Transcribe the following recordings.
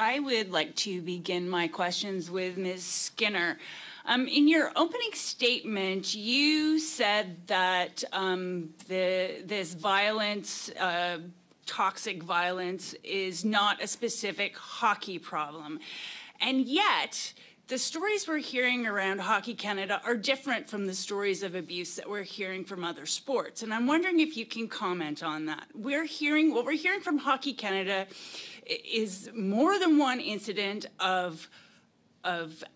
I would like to begin my questions with Ms. Skinner. In your opening statement, you said that this violence, toxic violence, is not a specific hockey problem. And yet, the stories we're hearing around Hockey Canada are different from the stories of abuse that we're hearing from other sports. And I'm wondering if you can comment on that. What we're hearing from Hockey Canada is more than one incident of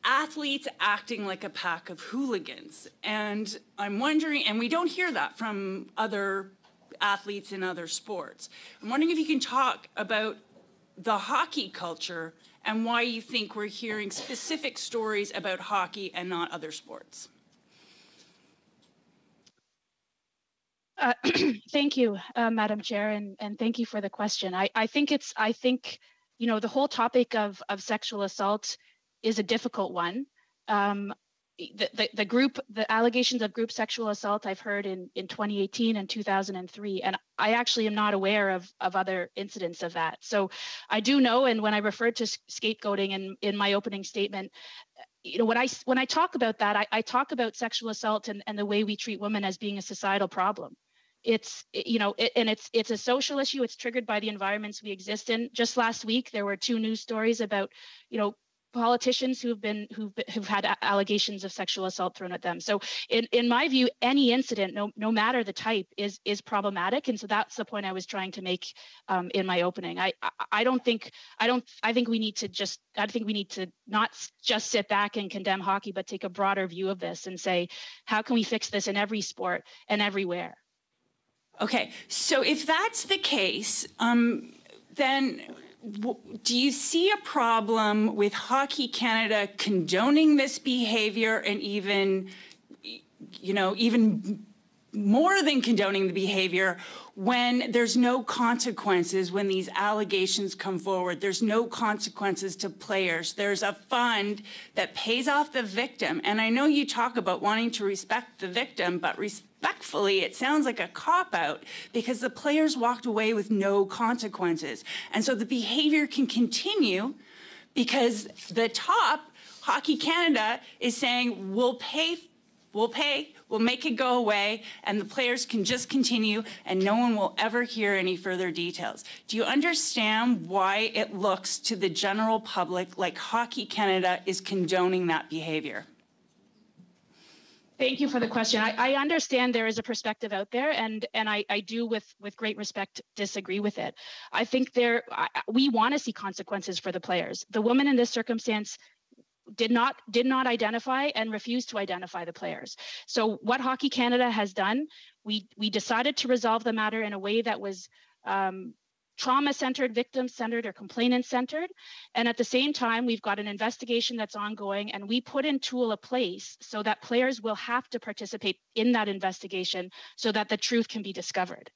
athletes acting like a pack of hooligans. And I'm wondering, and we don't hear that from other athletes in other sports. I'm wondering if you can talk about the hockey culture and why you think we're hearing specific stories about hockey and not other sports. Thank you, Madam Chair, and thank you for the question. I think, you know, the whole topic of sexual assault is a difficult one. The allegations of group sexual assault I've heard in 2018 and 2003, and I actually am not aware of other incidents of that. So I do know, and when I referred to scapegoating in my opening statement, you know, when I talk about that, I talk about sexual assault and the way we treat women as being a societal problem. It's, you know, it's a social issue. It's triggered by the environments we exist in. Just last week, there were 2 news stories about, you know, politicians who've had allegations of sexual assault thrown at them. So in my view, any incident, no matter the type, is problematic. And so that's the point I was trying to make in my opening. I think we need to not just sit back and condemn hockey, but take a broader view of this and say, how can we fix this in every sport and everywhere? Okay, so if that's the case, then do you see a problem with Hockey Canada condoning this behavior and even more than condoning the behavior when there's no consequences when these allegations come forward? There's no consequences to players. There's a fund that pays off the victim. And I know you talk about wanting to respect the victim, but respectfully, it sounds like a cop-out because the players walked away with no consequences. And so the behavior can continue because the top, Hockey Canada, is saying, we'll make it go away, and the players can just continue, and no one will ever hear any further details. Do you understand why it looks to the general public like Hockey Canada is condoning that behavior? Thank you for the question. I understand there is a perspective out there, and I do, with great respect, disagree with it. I think we want to see consequences for the players. The woman in this circumstance did not identify and refused to identify the players. So what Hockey Canada has done, we decided to resolve the matter in a way that was trauma-centered, victim-centered, or complainant-centered. And at the same time, we've got an investigation that's ongoing, and we put in tool a place so that players will have to participate in that investigation so that the truth can be discovered.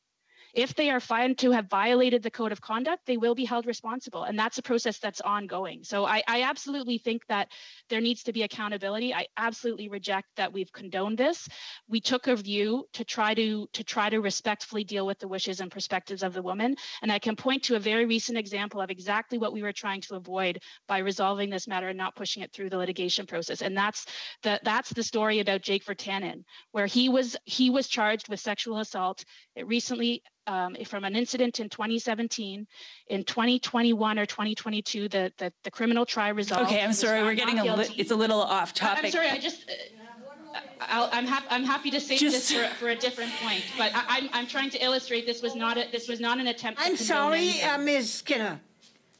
If they are found to have violated the code of conduct, they will be held responsible. And that's a process that's ongoing. So I absolutely think that there needs to be accountability. I absolutely reject that we've condoned this. We took a view to try to respectfully deal with the wishes and perspectives of the woman. And I can point to a very recent example of exactly what we were trying to avoid by resolving this matter and not pushing it through the litigation process. And that's the story about Jake Virtanen, where he was charged with sexual assault. It recently, from an incident in 2017, in 2021 or 2022, the criminal trial resolved. Okay, I'm sorry, we're getting it's a little off topic. I'm sorry, I'm happy to save this for a different point, but I'm trying to illustrate this was not an attempt. I'm sorry, Ms. Skinner.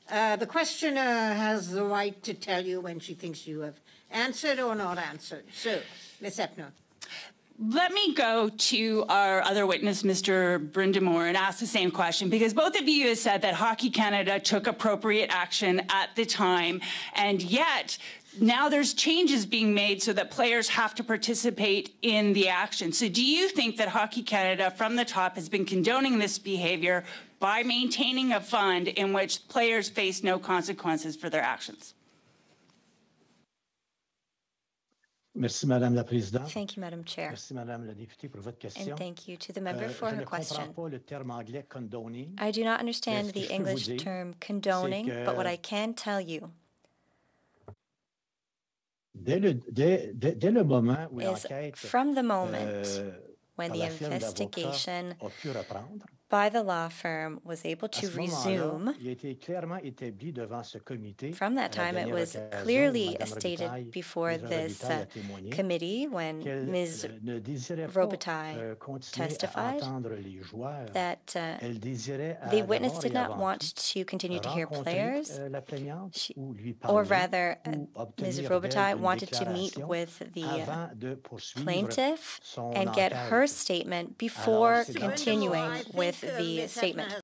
The questioner has the right to tell you when she thinks you have answered or not answered. So, Ms. Eppner. Let me go to our other witness, Mr. Brind'Amour, and ask the same question, because both of you have said that Hockey Canada took appropriate action at the time, and yet now there's changes being made so that players have to participate in the action. So do you think that Hockey Canada from the top has been condoning this behavior by maintaining a fund in which players face no consequences for their actions? Merci, Madame la Présidente. Thank you, Madam Chair. Merci, Madame la députée, pour votre question. And thank you to the member for Je her ne comprends question. pas le terme anglais condoning. I do not understand ce que the je peux English vous dire, term condoning, c'est but what que I can tell you dès le moment où is l'enquête from the moment when par the la firme d'avocats investigation a pu reprendre, by the law firm was able à to ce moment-là, resume, il a été clairement établi devant ce comité, from that à la time it dernière was occasion, clearly Madame stated Robitaille, before Ms. this Robitaille a témoigné committee when qu'elle Ms. ne désirait pas Robitaille continuer à testified entendre les joueurs. that Elle désirait the d'abord witness et did not avant want tout to continue to hear rencontrer players, la plaignante ou lui or parler rather, ou Ms. obtenir Robitaille d'elle une wanted to meet déclaration with the avant de poursuivre plaintiff son and get her enquête. statement Alors, before c'est dans ce continuing I sens think with the Ms. Hepner statement. has